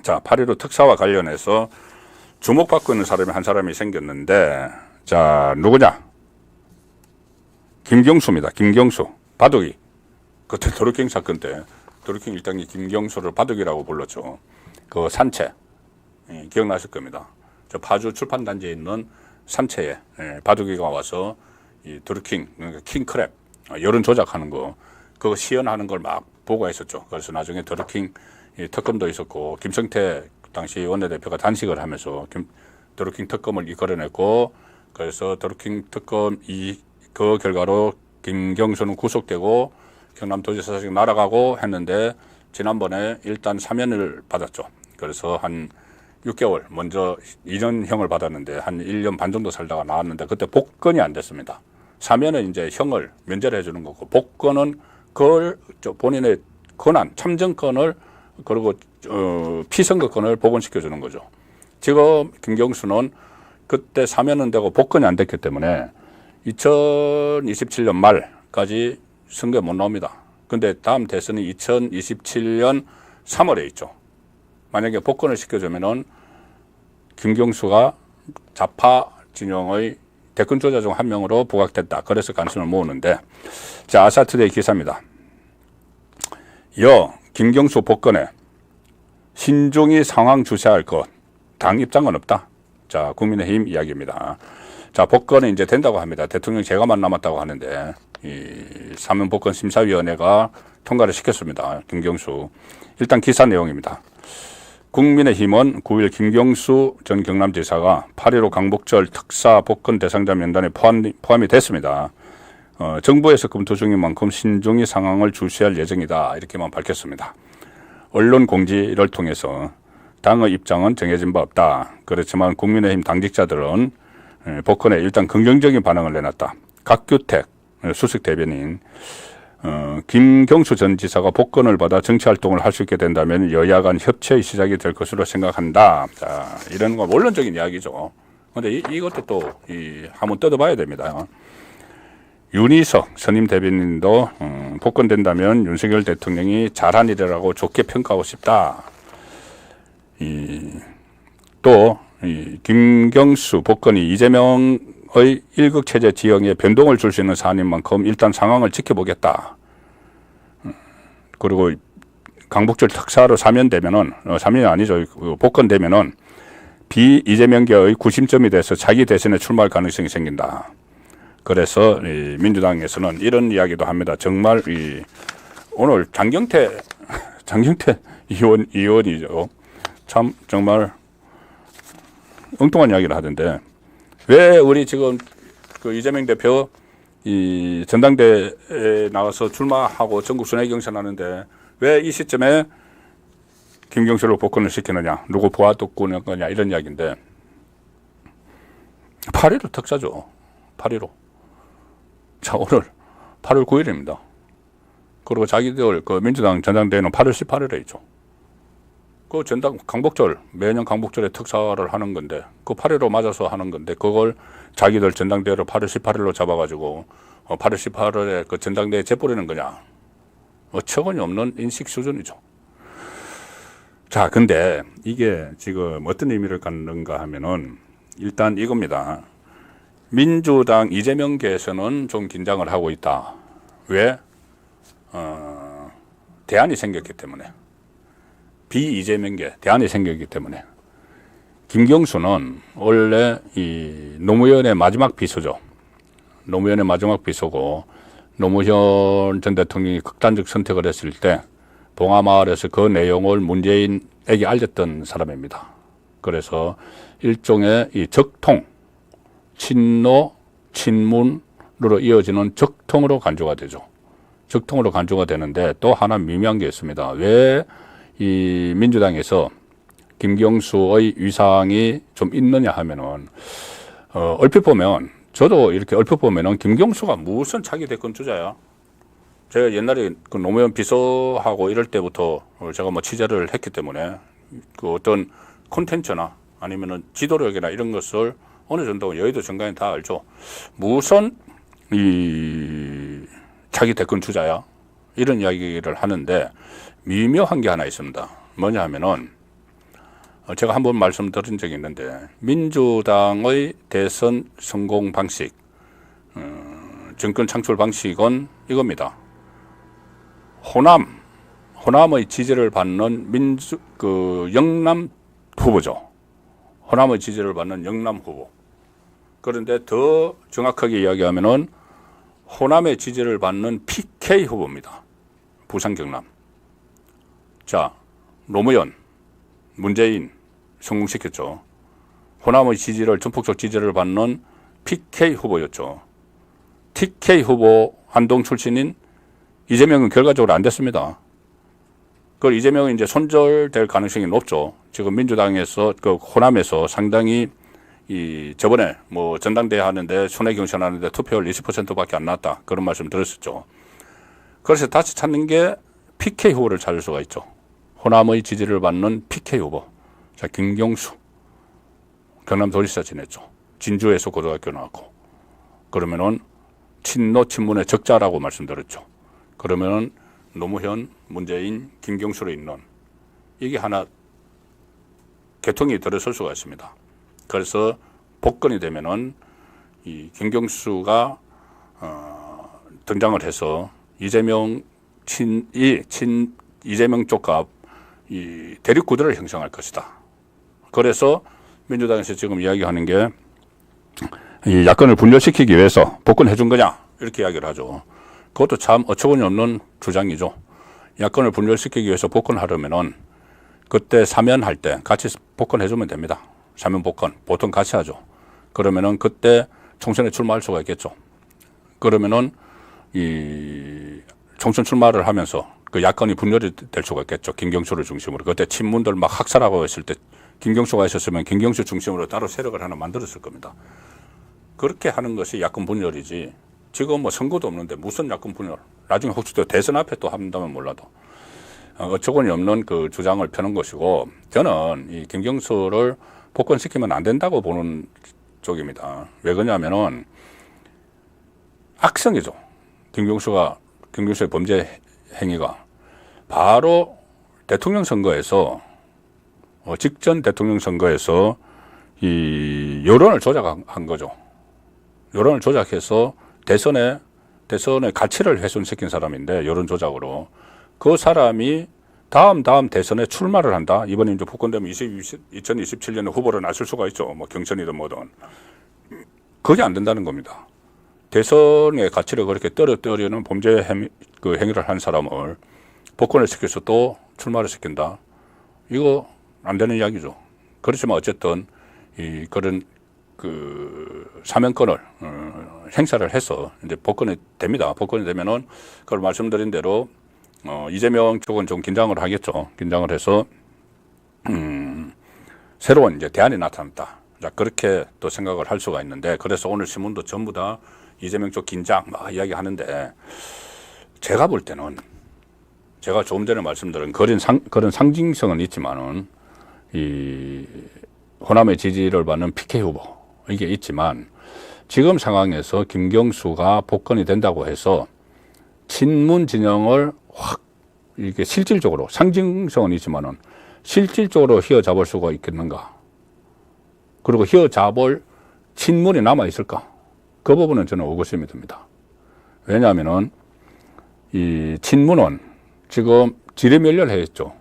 자, 8.15 특사와 관련해서 주목받고 있는 사람이 한 사람이 생겼는데, 자, 누구냐? 김경수입니다. 김경수. 바둑이. 그때 드루킹 사건 때 드루킹 일당이 김경수를 바둑이라고 불렀죠. 그 산채. 예, 기억나실 겁니다. 저 파주 출판단지에 있는 산채에 바둑이가 와서 이 드루킹, 그러니까 킹크랩, 여론 조작하는 거, 그거 시연하는 걸 막 보고했었죠. 그래서 나중에 드루킹 특검도 있었고, 김성태 당시 원내대표가 단식을 하면서 드루킹 특검을 이끌어냈고, 그래서 드루킹 특검 그 결과로 김경수는 구속되고 경남도지사직 날아가고 했는데, 지난번에 일단 사면을 받았죠. 그래서 한 6개월, 먼저 2년형을 받았는데 한 1년 반 정도 살다가 나왔는데, 그때 복권이 안 됐습니다. 사면은 이제 형을 면제를 해주는 거고, 복권은 그걸 본인의 권한, 참정권을, 그리고 피선거권을 복원시켜 주는 거죠. 지금 김경수는 그때 사면은 되고 복권이 안 됐기 때문에 2027년 말까지 선거에 못 나옵니다. 근데 다음 대선이 2027년 3월에 있죠. 만약에 복권을 시켜주면은 김경수가 좌파 진영의 대권 주자 중 한 명으로 부각됐다. 그래서 관심을 모으는데, 자, 아사트데이 기사입니다. 김경수 복권에 신중히 상황 주시할 것, 당 입장은 없다. 자, 국민의힘 이야기입니다. 자, 복권은 이제 된다고 합니다. 대통령 제가만 남았다고 하는데, 이 사면복권 심사위원회가 통과를 시켰습니다. 김경수. 일단 기사 내용입니다. 국민의힘은 9일 김경수 전 경남지사가 8.15 광복절 특사 복권 대상자 명단에 포함이 됐습니다. 정부에서 검토 중인 만큼 신중히 상황을 주시할 예정이다. 이렇게만 밝혔습니다. 언론 공지를 통해서 당의 입장은 정해진 바 없다. 그렇지만 국민의힘 당직자들은 복권에 일단 긍정적인 반응을 내놨다. 각규택 수석 대변인, 김경수 전 지사가 복권을 받아 정치활동을 할 수 있게 된다면 여야 간 협치의 시작이 될 것으로 생각한다. 자, 이런 건 원론적인 이야기죠. 그런데 이것도 또 한번 뜯어봐야 됩니다. 윤희석 선임 대변인도 복권된다면 윤석열 대통령이 잘한 일이라고 좋게 평가하고 싶다. 또 김경수 복권이 이재명의 일극체제 지형에 변동을 줄 수 있는 사안인 만큼 일단 상황을 지켜보겠다. 그리고 광복절 특사로 사면되면은, 사면이 아니죠. 복권되면은 비이재명계의 구심점이 돼서 자기 대선에 출마할 가능성이 생긴다. 그래서 민주당에서는 이런 이야기도 합니다. 정말 오늘 장경태 의원이죠. 참 정말 엉뚱한 이야기를 하던데, 왜 우리 지금 그 이재명 대표 전당대회에 나가서 출마하고 전국 순회 경선하는데 왜 이 시점에 김경수를 복권을 시키느냐, 누구 보아독구는 거냐, 이런 이야기인데, 8.15 특사죠. 8.15. 자, 오늘 8월 9일입니다. 그리고 자기들 그 민주당 전당대회는 8월 18일에 있죠. 그 광복절, 매년 광복절에 특사를 하는 건데, 그 8.15 맞아서 하는 건데, 그걸 자기들 전당대회를 8월 18일로 잡아가지고 8월 18일에 그 전당대회에 재뿌리는 거냐. 어처구니 없는 인식 수준이죠. 자, 근데 이게 지금 어떤 의미를 갖는가 하면은, 일단 이겁니다. 민주당 이재명계에서는 좀 긴장을 하고 있다. 왜? 대안이 생겼기 때문에. 비이재명계 대안이 생겼기 때문에. 김경수는 원래 이 노무현의 마지막 비서죠. 노무현의 마지막 비서고, 노무현 전 대통령이 극단적 선택을 했을 때 봉하마을에서 그 내용을 문재인에게 알렸던 사람입니다. 그래서 일종의 이 적통, 친노, 친문으로 이어지는 적통으로 간주가 되죠. 적통으로 간주가 되는데, 또 하나 미묘한 게 있습니다. 왜 이 민주당에서 김경수의 위상이 좀 있느냐 하면은, 얼핏 보면, 저도 이렇게 얼핏 보면은 김경수가 무슨 차기 대권 주자야. 제가 옛날에 그 노무현 비서하고 이럴 때부터 제가 뭐 취재를 했기 때문에 그 어떤 콘텐츠나 아니면은 지도력이나 이런 것을 어느 정도 여의도 정강이 다 알죠. 무슨 차기 대권 주자야. 이런 이야기를 하는데, 미묘한 게 하나 있습니다. 뭐냐 하면은, 제가 한번 말씀드린 적이 있는데 민주당의 대선 성공 방식, 정권 창출 방식은 이겁니다. 호남의 지지를 받는 영남 후보죠. 호남의 지지를 받는 영남 후보. 그런데 더 정확하게 이야기하면은 호남의 지지를 받는 PK 후보입니다. 부산 경남. 자, 노무현, 문재인 성공시켰죠. 호남의 지지를, 전폭적 지지를 받는 PK 후보였죠. TK 후보 안동 출신인 이재명은 결과적으로 안 됐습니다. 그 이재명은 이제 손절될 가능성이 높죠. 지금 민주당에서, 호남에서 상당히 저번에 전당대회 하는데, 순회 경선하는데 투표율 20%밖에 안 나왔다. 그런 말씀 들었었죠. 그래서 다시 찾는 게 PK 후보를 찾을 수가 있죠. 호남의 지지를 받는 PK 후보. 자, 김경수. 경남도지사 지냈죠. 진주에서 고등학교 나왔고. 그러면은 친노 친문의 적자라고 말씀드렸죠. 그러면은 노무현, 문재인, 김경수로 있는 이게 하나 개통이 들어설 수가 있습니다. 그래서 복권이 되면은 이 김경수가 등장을 해서 이재명 이재명 쪽과 이 대립 구도를 형성할 것이다. 그래서 민주당에서 지금 이야기하는 게 이 야권을 분열시키기 위해서 복권해 준 거냐 이렇게 이야기를 하죠. 그것도 참 어처구니 없는 주장이죠. 야권을 분열시키기 위해서 복권하려면은 그때 사면할 때 같이 복권해 주면 됩니다. 사면 복권 보통 같이 하죠. 그러면은 그때 총선에 출마할 수가 있겠죠. 그러면은 이 총선 출마를 하면서 그 야권이 분열이 될 수가 있겠죠. 김경수를 중심으로. 그때 친문들 막 학살하고 있을 때 김경수가 있었으면 김경수 중심으로 따로 세력을 하나 만들었을 겁니다. 그렇게 하는 것이 야권 분열이지. 지금 선거도 없는데 무슨 야권 분열. 나중에 혹시 또 대선 앞에 또 한다면 몰라도. 어처구니 없는 그 주장을 펴는 것이고, 저는 이 김경수를 복권시키면 안 된다고 보는 쪽입니다. 왜 그러냐면은 악성이죠. 김경수의 범죄 행위가 바로 대통령 선거에서 직전 대통령 선거에서 이 여론을 조작한 거죠. 여론을 조작해서 대선의 가치를 훼손시킨 사람인데, 여론 조작으로 그 사람이 다음 대선에 출마를 한다. 이번에 이제 복권되면 2027년에 후보로 나설 수가 있죠. 경선이든 뭐든. 그게 안 된다는 겁니다. 대선의 가치를 그렇게 떨어뜨리는 범죄 행위를 한 사람을 복권을 시켜서 또 출마를 시킨다. 이거 안 되는 이야기죠. 그렇지만 어쨌든 그런 사면권을 행사를 해서 이제 복권이 됩니다. 복권이 되면은 그걸 말씀드린 대로 이재명 쪽은 좀 긴장을 하겠죠. 긴장을 해서 새로운 이제 대안이 나타났다. 자, 그렇게 또 생각을 할 수가 있는데, 그래서 오늘 신문도 전부 다 이재명 쪽 긴장 막 이야기하는데, 제가 볼 때는 제가 조금 전에 말씀드린 그런 상징성은 있지만은 이 호남의 지지를 받는 PK 후보 이게 있지만, 지금 상황에서 김경수가 복권이 된다고 해서 친문 진영을 확 이게 실질적으로, 상징성은 있지만은 실질적으로 휘어잡을 수가 있겠는가? 그리고 휘어잡을 친문이 남아 있을까? 그 부분은 저는 의구심이 듭니다. 왜냐하면은 이 친문은 지금 지뢰멸렬해 있죠.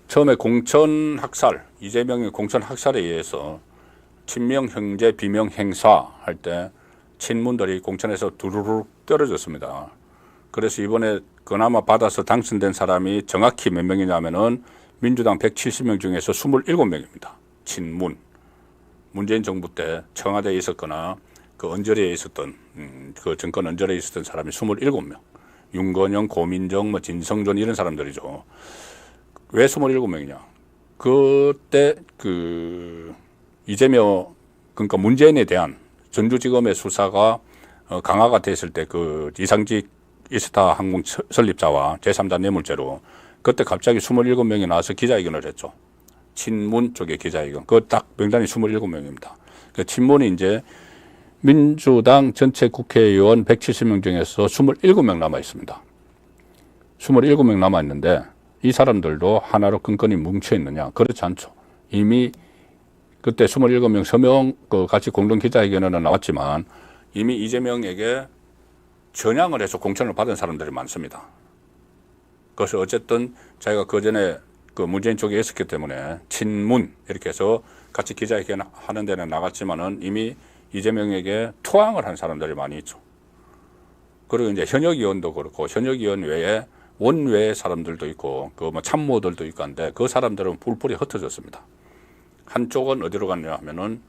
처음에 공천 학살, 이재명의 공천 학살에 의해서 친명 형제 비명 행사 할 때 친문들이 공천에서 두루룩 떨어졌습니다. 그래서 이번에 그나마 받아서 당선된 사람이 정확히 몇 명이냐면은 민주당 170명 중에서 27명입니다. 친문. 문재인 정부 때 청와대에 있었거나 그 언저리에 있었던, 그 정권 언저리에 있었던 사람이 27명. 윤건영, 고민정, 진성준 이런 사람들이죠. 왜 27명이냐? 그때 이재명, 그러니까 문재인에 대한 전주지검의 수사가 강화가 됐을 때 이상직 이스타 항공 설립자와 제3자 뇌물죄로 그때 갑자기 27명이 나와서 기자회견을 했죠. 친문 쪽의 기자회견. 그 딱 명단이 27명입니다. 그 친문이 이제 민주당 전체 국회의원 170명 중에서 27명 남아 있습니다. 27명 남아 있는데 이 사람들도 하나로 끈끈이 뭉쳐 있느냐? 그렇지 않죠. 이미 그때 27명 서명 같이 공동 기자회견에는 나왔지만 이미 이재명에게 전향을 해서 공천을 받은 사람들이 많습니다. 그래서 어쨌든 자기가 그 전에 그 문재인 쪽에 있었기 때문에 친문 이렇게 해서 같이 기자회견 하는 데는 나갔지만은 이미 이재명에게 투항을 한 사람들이 많이 있죠. 그리고 이제 현역 의원도 그렇고 현역 의원 외에 원외 사람들도 있고 그 뭐 참모들도 있고 한데 그 사람들은 뿔뿔이 흩어졌습니다. 한쪽은 어디로 갔냐 하면은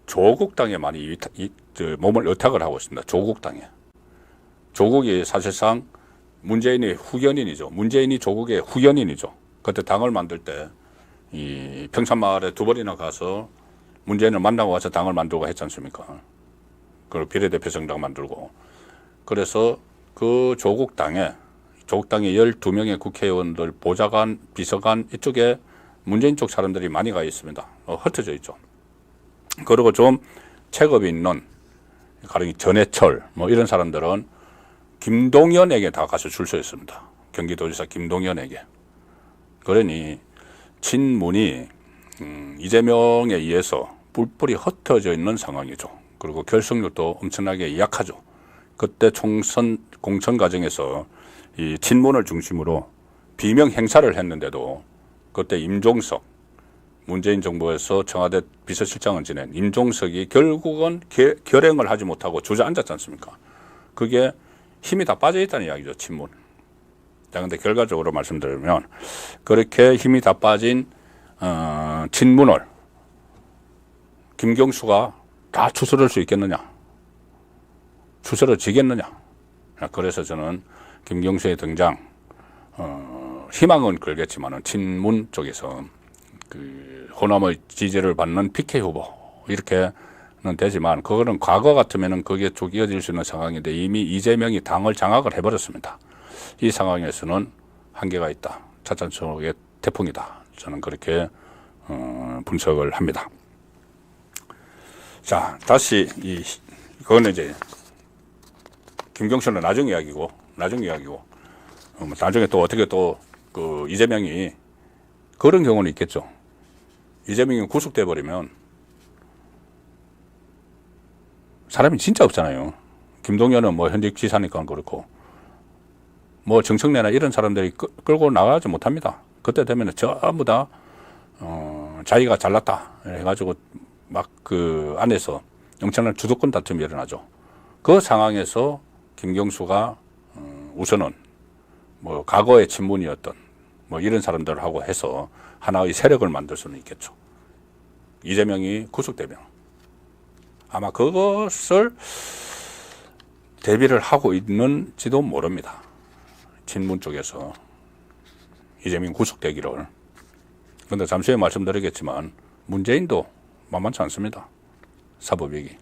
조국당에 많이 몸을 의탁을 하고 있습니다. 조국당에. 조국이 사실상 문재인의 후견인이죠. 문재인이 조국의 후견인이죠. 그때 당을 만들 때 이 평산마을에 2번이나 가서 문재인을 만나고 와서 당을 만들고 했지 않습니까? 그리고 비례대표 정당 만들고. 그래서 그 조국당에 12명의 국회의원들, 보좌관, 비서관 이쪽에 문재인 쪽 사람들이 많이 가 있습니다. 흩어져 있죠. 그리고 좀 체급이 있는 가령 전해철 뭐 이런 사람들은 김동연에게 다 가서 줄 서 있습니다. 경기도지사 김동연에게. 그러니 친문이 이재명에 의해서 뿔뿔이 흩어져 있는 상황이죠. 그리고 결속력도 엄청나게 약하죠. 그때 총선 공천 과정에서 이 친문을 중심으로 비명 행사를 했는데도 그때 임종석, 문재인 정부에서 청와대 비서실장을 지낸 임종석이 결국은 결행을 하지 못하고 주저앉았지 않습니까? 그게 힘이 다 빠져 있다는 이야기죠, 친문. 자, 근데 결과적으로 말씀드리면 그렇게 힘이 다 빠진 친문을 김경수가 다 추스를 수 있겠느냐? 추스러 지겠느냐? 그래서 저는 김경수의 등장, 희망은 걸겠지만은 친문 쪽에서 그 호남의 지지를 받는 PK 후보 이렇게는 되지만 그거는 과거 같으면은 그게 쭉 이어질 수 있는 상황인데 이미 이재명이 당을 장악을 해버렸습니다. 이 상황에서는 한계가 있다. 찻잔 속의 태풍이다. 저는 그렇게 분석을 합니다. 자, 다시 그거는 이제 김경수는 나중 이야기고 나중에 또 어떻게 또 그 이재명이 그런 경우는 있겠죠. 이재명이 구속돼 버리면 사람이 진짜 없잖아요. 김동연은 뭐 현직 지사니까 그렇고 뭐 정청래나 이런 사람들이 끌고 나가지 못합니다. 그때 되면 전부 다 자기가 잘났다 해가지고 막 그 안에서 엄청난 주도권 다툼이 일어나죠. 그 상황에서 김경수가 우선은 뭐 과거의 친문이었던 뭐 이런 사람들하고 해서 하나의 세력을 만들 수는 있겠죠. 이재명이 구속되면 아마 그것을 대비를 하고 있는지도 모릅니다. 친문 쪽에서 이재명 구속되기를. 그런데 잠시 후에 말씀드리겠지만 문재인도 만만치 않습니다. 사법위기.